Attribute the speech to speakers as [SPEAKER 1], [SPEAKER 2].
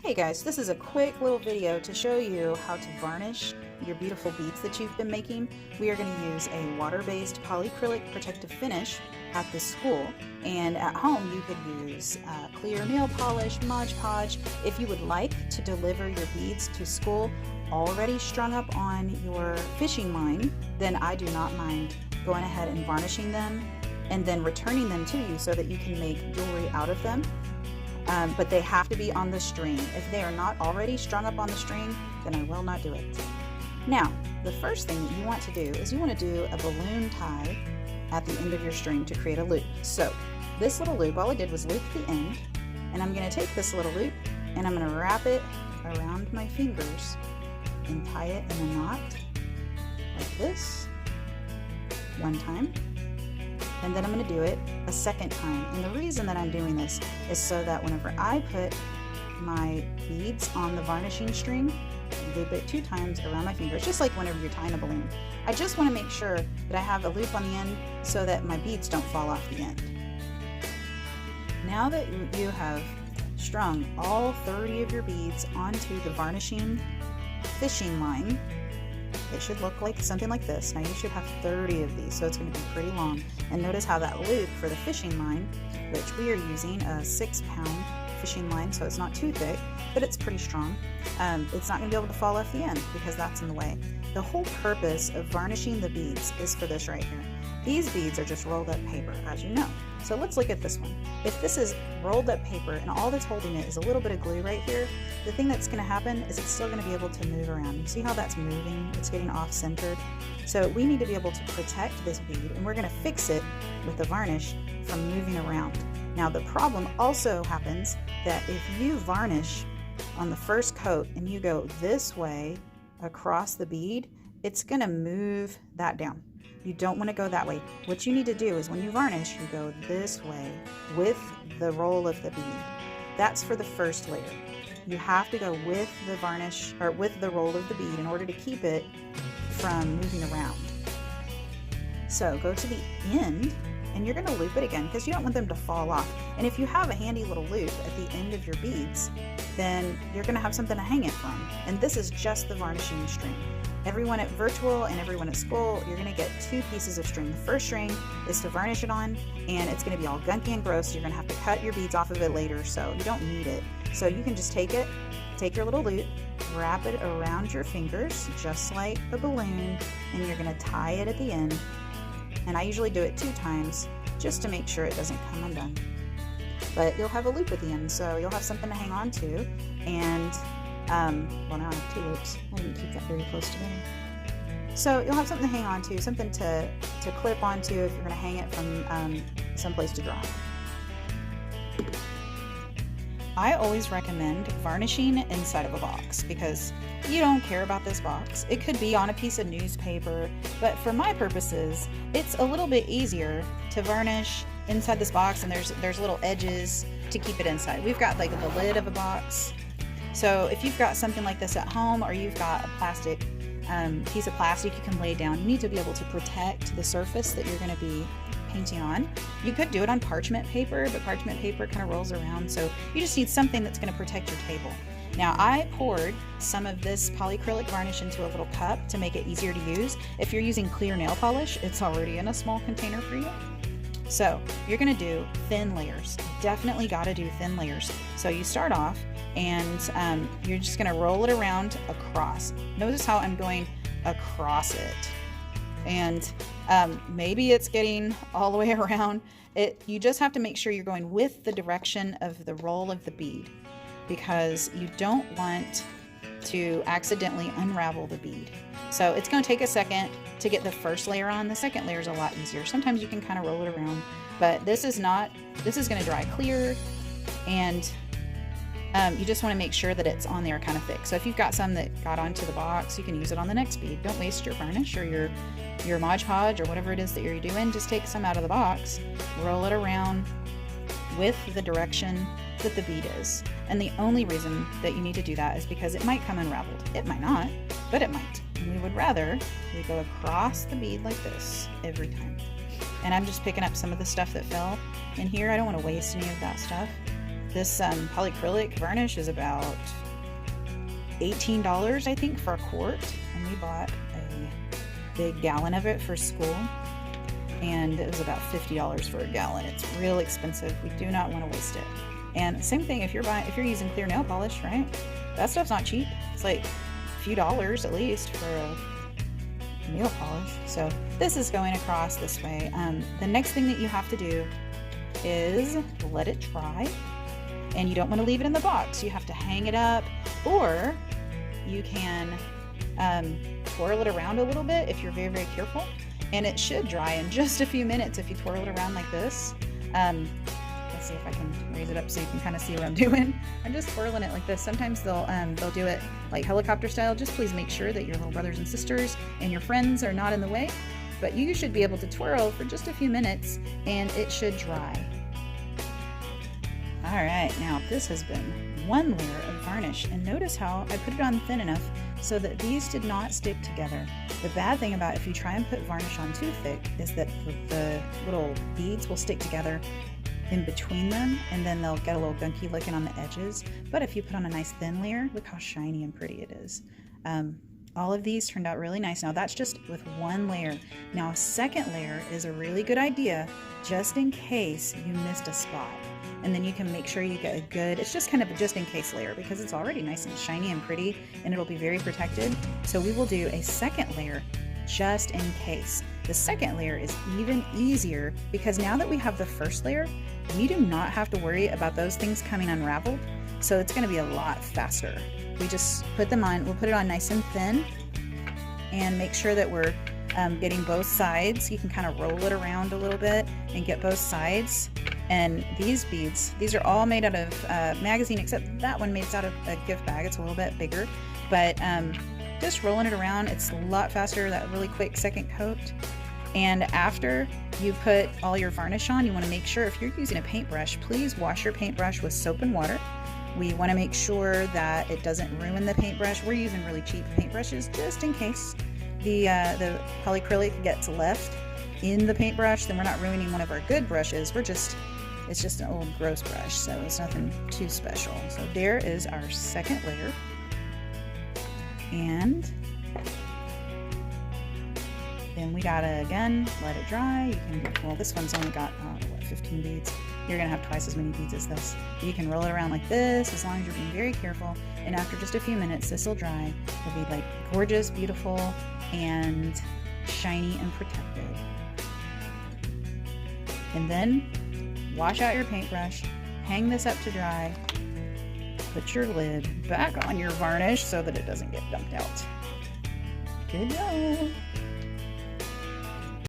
[SPEAKER 1] Hey guys, this is a quick little video to show you how to varnish your beautiful beads that you've been making. We are going to use a water-based polyacrylic protective finish at the school, and at home you could use clear nail polish, Mod Podge. If you would like to deliver your beads to school already strung up on your fishing line, then I do not mind going ahead and varnishing them and then returning them to you so that you can make jewelry out of them. But they have to be on the string. If they are not already strung up on the string, then I will not do it. Now, the first thing that you want to do is you want to do a balloon tie at the end of your string to create a loop. So this little loop, all I did was loop the end, and I'm going to take this little loop and I'm going to wrap it around my fingers and tie it in a knot like this one time. And then I'm going to do it a second time. And the reason that I'm doing this is so that whenever I put my beads on the varnishing string, loop it 2 times around my fingers, just like whenever you're tying a balloon. I just want to make sure that I have a loop on the end so that my beads don't fall off the end. Now that you have strung all 30 of your beads onto the varnishing fishing line, it should look like something like this. Now you should have 30 of these, so it's going to be pretty long. And notice how that loop for the fishing line, which we are using a 6-pound fishing line, so it's not too thick, but it's pretty strong. It's not going to be able to fall off the end because that's in the way. The whole purpose of varnishing the beads is for this right here. These beads are just rolled up paper, as you know. So let's look at this one. If this is rolled up paper and all that's holding it is a little bit of glue right here, the thing that's going to happen is it's still going to be able to move around. You see how that's moving? It's getting off-centered. So we need to be able to protect this bead, and we're going to fix it with the varnish from moving around. Now the problem also happens that if you varnish on the first coat and you go this way across the bead, it's going to move that down. You don't want to go that way. What you need to do is when you varnish, you go this way with the roll of the bead. That's for the first layer. You have to go with the varnish or with the roll of the bead in order to keep it from moving around. So go to the end and you're going to loop it again because you don't want them to fall off. And if you have a handy little loop at the end of your beads, then you're going to have something to hang it from. And this is just the varnishing string. Everyone at virtual and everyone at school, you're going to get 2 pieces of string. The first string is to varnish it on, and it's going to be all gunky and gross. So you're going to have to cut your beads off of it later, so you don't need it. So you can just take your little loop, wrap it around your fingers, just like a balloon, and you're going to tie it at the end. And I usually do it 2 times just to make sure it doesn't come undone. But you'll have a loop at the end, so you'll have something to hang on to. And well, now I have 2 loops. I didn't keep that very close together. So you'll have something to hang on to, something to clip onto if you're going to hang it from someplace to dry. I always recommend varnishing inside of a box because you don't care about this box. It could be on a piece of newspaper, but for my purposes, it's a little bit easier to varnish inside this box, and there's little edges to keep it inside. We've got like the lid of a box. So if you've got something like this at home, or you've got a plastic piece of plastic you can lay down, you need to be able to protect the surface that you're going to be painting on. You could do it on parchment paper, but parchment paper kind of rolls around, so you just need something that's going to protect your table. Now I poured some of this polyacrylic varnish into a little cup to make it easier to use. If you're using clear nail polish, it's already in a small container for you. So you're going to do thin layers. Definitely got to do thin layers. So you start off and you're just going to roll it around across. Notice how I'm going across it. And maybe it's getting all the way around. You just have to make sure you're going with the direction of the roll of the bead, because you don't want to accidentally unravel the bead. So it's going to take a second to get the first layer on. The second layer is a lot easier. Sometimes you can kind of roll it around, but this is going to dry clear, and you just want to make sure that it's on there kind of thick. So if you've got some that got onto the box, you can use it on the next bead. Don't waste your varnish or your Mod Podge or whatever it is that you're doing. Just take some out of the box, roll it around with the direction that the bead is. And the only reason that you need to do that is because it might come unraveled. It might not, but it might. And we would rather we go across the bead like this every time. And I'm just picking up some of the stuff that fell in here. I don't want to waste any of that stuff. This polyacrylic varnish is about $18, I think, for a quart, and we bought a big gallon of it for school, and it was about $50 for a gallon. It's real expensive. We do not want to waste it. And same thing if you're using clear nail polish, right? That stuff's not cheap. It's like a few dollars at least for a nail polish. So this is going across this way. The next thing that you have to do is let it dry, and you don't want to leave it in the box. You have to hang it up, or you can twirl it around a little bit if you're very, very careful, and it should dry in just a few minutes if you twirl it around like this. Let's see if I can raise it up so you can kind of see what I'm doing. I'm just twirling it like this. Sometimes they'll do it like helicopter style. Just please make sure that your little brothers and sisters and your friends are not in the way. But you should be able to twirl for just a few minutes and it should dry. All right, now this has been one layer of varnish, and notice how I put it on thin enough so that these did not stick together. The bad thing about if you try and put varnish on too thick is that the little beads will stick together in between them, and then they'll get a little gunky looking on the edges. But if you put on a nice thin layer, look how shiny and pretty it is. All of these turned out really nice. Now that's just with one layer. Now a second layer is a really good idea just in case you missed a spot. And then you can make sure you get a good, it's just kind of a just in case layer because it's already nice and shiny and pretty, and it'll be very protected. So we will do a second layer just in case. The second layer is even easier because now that we have the first layer, we do not have to worry about those things coming unraveled. So it's going to be a lot faster. We just put them on, we'll put it on nice and thin, and make sure that we're getting both sides. You can kind of roll it around a little bit and get both sides. And these beads, these are all made out of magazine, except that one made out of a gift bag. It's a little bit bigger, but just rolling it around, it's a lot faster, that really quick second coat. And after you put all your varnish on, you want to make sure if you're using a paintbrush, please wash your paintbrush with soap and water. We want to make sure that it doesn't ruin the paintbrush. We're using really cheap paintbrushes just in case the polyacrylic gets left in the paintbrush, then we're not ruining one of our good brushes. It's just an old gross brush, so it's nothing too special. So there is our second layer. And then we gotta, again, let it dry. You can do, well, this one's only got, what, 15 beads. You're gonna have twice as many beads as this. You can roll it around like this as long as you're being very careful. And after just a few minutes, this will dry. It'll be like gorgeous, beautiful, and shiny and protected. And then wash out your paintbrush, hang this up to dry, put your lid back on your varnish so that it doesn't get dumped out. Good job!